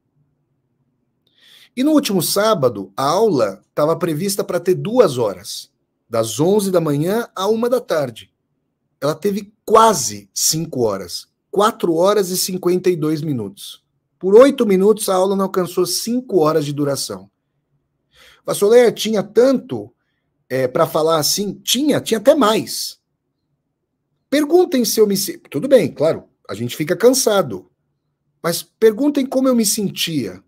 E no último sábado, a aula estava prevista para ter 2 horas, das 11 da manhã à 1 da tarde. Ela teve quase 5 horas, 4 horas e 52 minutos. Por 8 minutos, a aula não alcançou 5 horas de duração. Vassoler tinha tanto para falar assim, tinha até mais. Perguntem se eu me... Tudo bem, claro, a gente fica cansado. Mas perguntem como eu me sentia,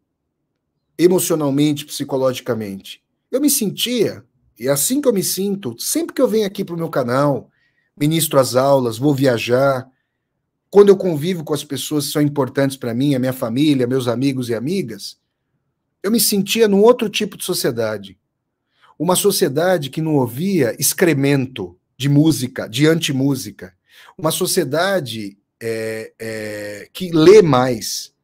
emocionalmente, psicologicamente. Eu me sentia, e é assim que eu me sinto, sempre que eu venho aqui para o meu canal, ministro as aulas, vou viajar, quando eu convivo com as pessoas que são importantes para mim, a minha família, meus amigos e amigas, eu me sentia num outro tipo de sociedade. Uma sociedade que não ouvia excremento de música, de antimúsica. Uma sociedade que lê mais.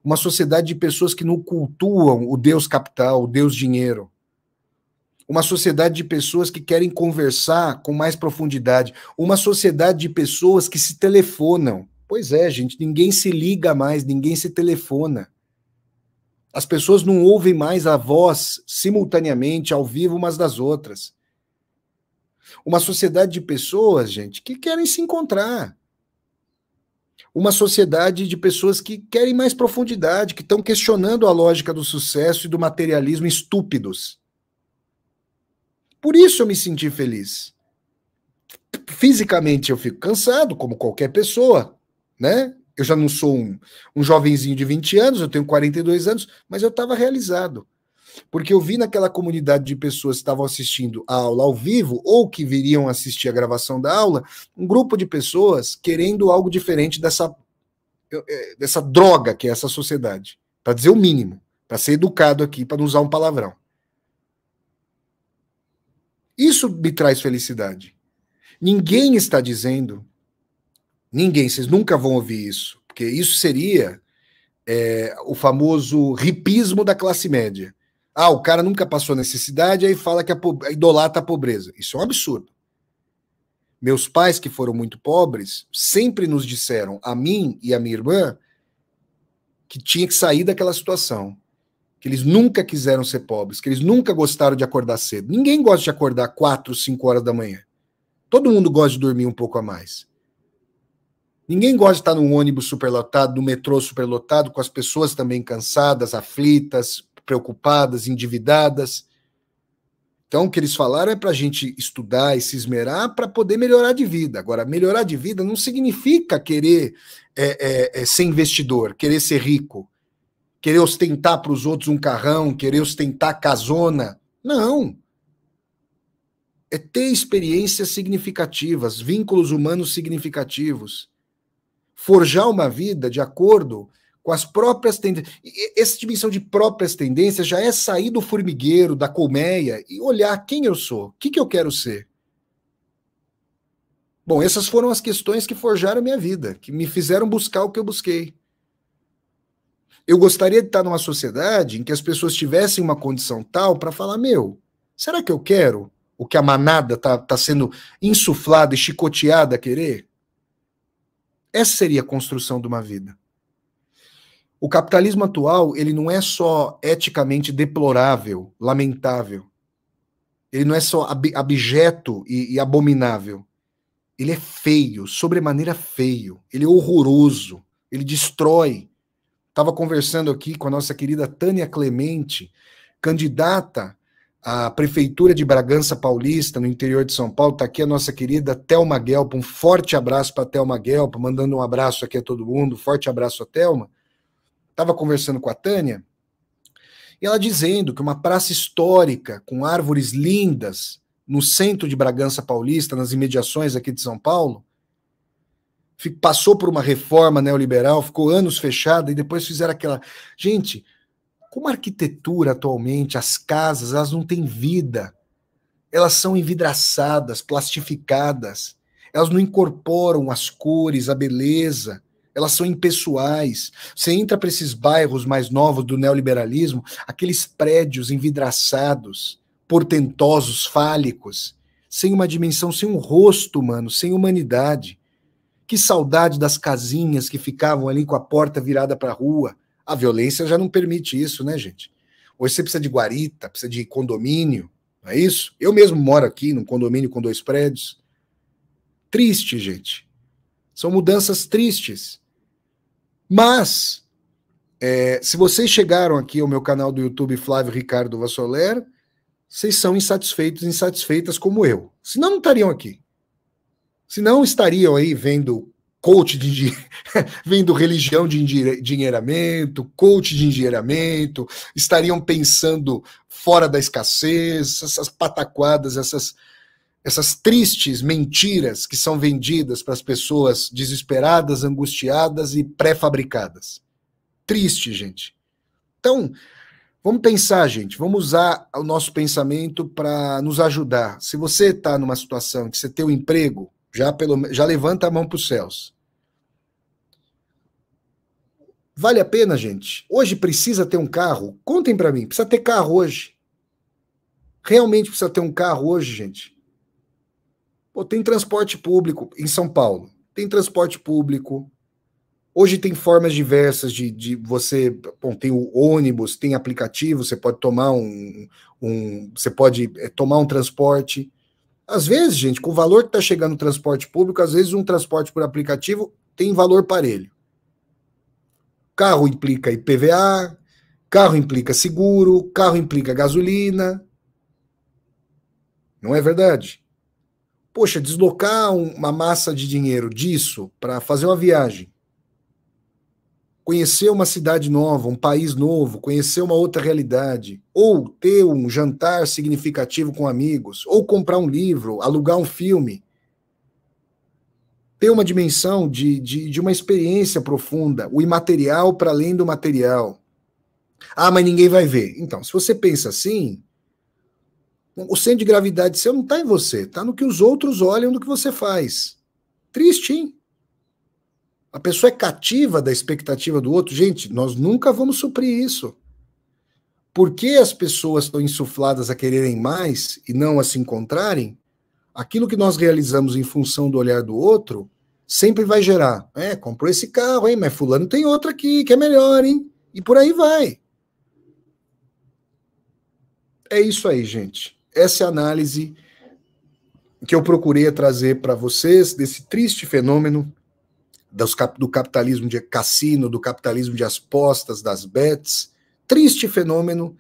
Uma sociedade de pessoas que não cultuam o Deus capital, o Deus dinheiro. Uma sociedade de pessoas que querem conversar com mais profundidade. Uma sociedade de pessoas que se telefonam. Pois é, gente, ninguém se liga mais, ninguém se telefona. As pessoas não ouvem mais a voz simultaneamente, ao vivo, umas das outras. Uma sociedade de pessoas, gente, que querem se encontrar. Uma sociedade de pessoas que querem mais profundidade, que estão questionando a lógica do sucesso e do materialismo estúpidos. Por isso eu me senti feliz. Fisicamente eu fico cansado, como qualquer pessoa, né? Eu já não sou um jovenzinho de 20 anos, eu tenho 42 anos, mas eu estava realizado. Porque eu vi naquela comunidade de pessoas que estavam assistindo a aula ao vivo, ou que viriam assistir a gravação da aula, um grupo de pessoas querendo algo diferente dessa droga que é essa sociedade. Para dizer o mínimo, para ser educado aqui, para não usar um palavrão. Isso me traz felicidade. Ninguém está dizendo, vocês nunca vão ouvir isso, porque isso seria o famoso hipismo da classe média. Ah, o cara nunca passou necessidade, aí fala que idolatra a pobreza. Isso é um absurdo. Meus pais, que foram muito pobres, sempre nos disseram, a mim e a minha irmã, que tinha que sair daquela situação. Que eles nunca quiseram ser pobres, que eles nunca gostaram de acordar cedo. Ninguém gosta de acordar 4, 5 horas da manhã. Todo mundo gosta de dormir um pouco a mais. Ninguém gosta de estar num ônibus superlotado, no metrô superlotado, com as pessoas também cansadas, aflitas, preocupadas, endividadas. Então, o que eles falaram é para a gente estudar e se esmerar para poder melhorar de vida. Agora, melhorar de vida não significa querer ser investidor, querer ser rico, querer ostentar para os outros um carrão, querer ostentar casona. Não. É ter experiências significativas, vínculos humanos significativos. Forjar uma vida de acordo com as próprias tendências. Essa dimensão de próprias tendências já é sair do formigueiro, da colmeia, e olhar quem eu sou, o que eu quero ser. Bom, essas foram as questões que forjaram a minha vida, que me fizeram buscar o que eu busquei. Eu gostaria de estar numa sociedade em que as pessoas tivessem uma condição tal para falar, será que eu quero o que a manada tá sendo insuflada e chicoteada a querer? Essa seria a construção de uma vida. O capitalismo atual, ele não é só eticamente deplorável, lamentável. Ele não é só abjeto e abominável. Ele é feio, sobremaneira feio. Ele é horroroso. Ele destrói. Estava conversando aqui com a nossa querida Tânia Clemente, candidata à Prefeitura de Bragança Paulista, no interior de São Paulo. Está aqui a nossa querida Thelma Guelpa. Um forte abraço para a Thelma Guelpa, mandando um abraço aqui a todo mundo. Forte abraço a Thelma. Estava conversando com a Tânia, e ela dizendo que uma praça histórica, com árvores lindas, no centro de Bragança Paulista, nas imediações aqui de São Paulo, passou por uma reforma neoliberal, ficou anos fechada e depois fizeram aquela... Gente, como a arquitetura atualmente, as casas, elas não têm vida. Elas são envidraçadas, plastificadas. Elas não incorporam as cores, a beleza. Elas são impessoais. Você entra para esses bairros mais novos do neoliberalismo, aqueles prédios envidraçados, portentosos, fálicos, sem uma dimensão, sem um rosto humano, sem humanidade. Que saudade das casinhas que ficavam ali com a porta virada para a rua. A violência já não permite isso, né, gente? Hoje você precisa de guarita, precisa de condomínio, não é isso? Eu mesmo moro aqui num condomínio com 2 prédios. Triste, gente. São mudanças tristes. Mas, se vocês chegaram aqui ao meu canal do YouTube, Flávio Ricardo Vassoler, vocês são insatisfeitos, insatisfeitas como eu. Senão não estariam aqui. Senão estariam aí vendo coach vendo religião de endinheiramento, coach de endinheiramento, estariam pensando fora da escassez, essas pataquadas, essas tristes mentiras que são vendidas para as pessoas desesperadas, angustiadas e pré-fabricadas. Triste, gente. Então, vamos pensar, gente, vamos usar o nosso pensamento para nos ajudar. Se você está numa situação que você tem um emprego, já levanta a mão para os céus. Vale a pena, gente? Hoje precisa ter um carro? Contem para mim, precisa ter carro hoje. Realmente precisa ter um carro hoje, gente? Pô, tem transporte público em São Paulo. Tem transporte público. Hoje tem formas diversas de você... Bom, tem o ônibus, tem aplicativo, você pode tomar você pode tomar um transporte. Às vezes, gente, com o valor que está chegando no transporte público, às vezes um transporte por aplicativo tem valor parelho. Carro implica IPVA, carro implica seguro, carro implica gasolina. Não é verdade? Poxa, deslocar uma massa de dinheiro disso para fazer uma viagem, conhecer uma cidade nova, um país novo, conhecer uma outra realidade, ou ter um jantar significativo com amigos, ou comprar um livro, alugar um filme, ter uma dimensão de uma experiência profunda, o imaterial para além do material. Ah, mas ninguém vai ver. Então, se você pensa assim, o centro de gravidade seu não está em você, está no que os outros olham do que você faz. Triste, hein? A pessoa é cativa da expectativa do outro. Gente, nós nunca vamos suprir isso. Por que as pessoas estão insufladas a quererem mais e não a se encontrarem? Aquilo que nós realizamos em função do olhar do outro sempre vai gerar. Comprou esse carro, hein? Mas fulano tem outro aqui que é melhor, hein? E por aí vai. É isso aí, gente. Essa é a análise que eu procurei trazer para vocês desse triste fenômeno do capitalismo de cassino, do capitalismo de apostas, das bets, triste fenômeno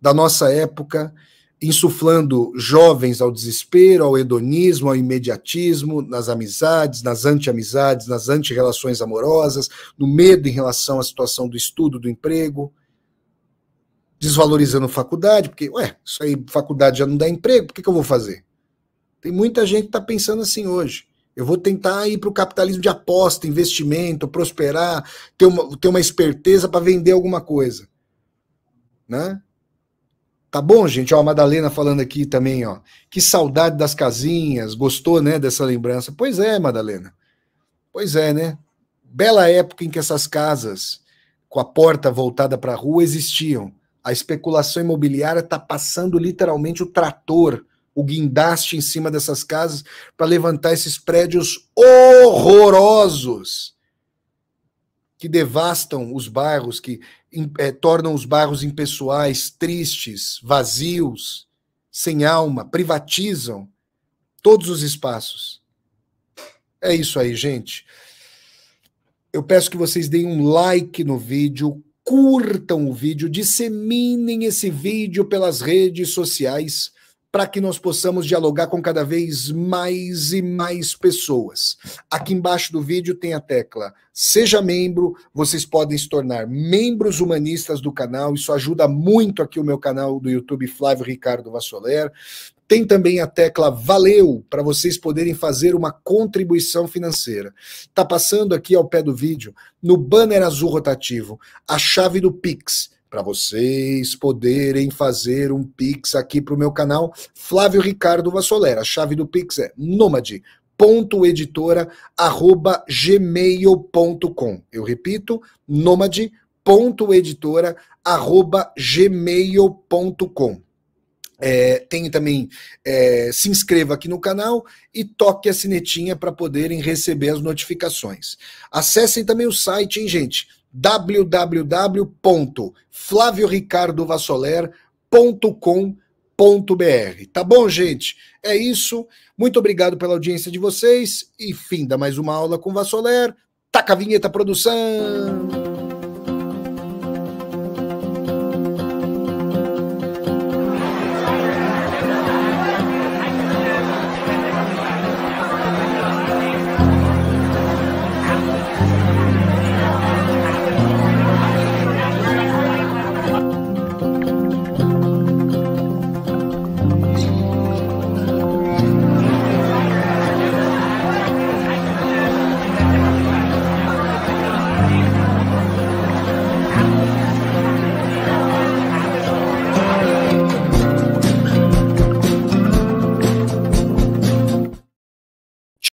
da nossa época, insuflando jovens ao desespero, ao hedonismo, ao imediatismo, nas amizades, nas anti-amizades, nas anti-relações amorosas, no medo em relação à situação do estudo, do emprego, desvalorizando faculdade, porque, isso aí, faculdade já não dá emprego, por que eu vou fazer? Tem muita gente que está pensando assim hoje. Eu vou tentar ir para o capitalismo de aposta, investimento, prosperar, ter uma esperteza para vender alguma coisa. Né? Tá bom, gente? Ó, a Madalena falando aqui também, ó. Que saudade das casinhas. Gostou, né, dessa lembrança? Pois é, Madalena. Pois é, né? Bela época em que essas casas, com a porta voltada para a rua, existiam. A especulação imobiliária está passando literalmente o trator, o guindaste em cima dessas casas para levantar esses prédios horrorosos que devastam os bairros, que tornam os bairros impessoais, tristes, vazios, sem alma, privatizam todos os espaços. É isso aí, gente. Eu peço que vocês deem um like no vídeo, curtam o vídeo, disseminem esse vídeo pelas redes sociais, para que nós possamos dialogar com cada vez mais e mais pessoas. Aqui embaixo do vídeo tem a tecla Seja Membro, vocês podem se tornar membros humanistas do canal, isso ajuda muito aqui o meu canal do YouTube, Flávio Ricardo Vassoler. Tem também a tecla Valeu, para vocês poderem fazer uma contribuição financeira. Está passando aqui ao pé do vídeo, no banner azul rotativo, a chave do Pix, para vocês poderem fazer um Pix aqui para o meu canal, Flávio Ricardo Vassoler. A chave do Pix é nomade.editora@gmail.com. Eu repito, nomade.editora@gmail.com. Tem também, se inscreva aqui no canal e toque a sinetinha para poderem receber as notificações. Acessem também o site, hein, gente? www.flavioricardovassoler.com.br. Tá bom, gente? É isso. Muito obrigado pela audiência de vocês e fim da mais uma aula com Vassoler. Taca a vinheta, produção!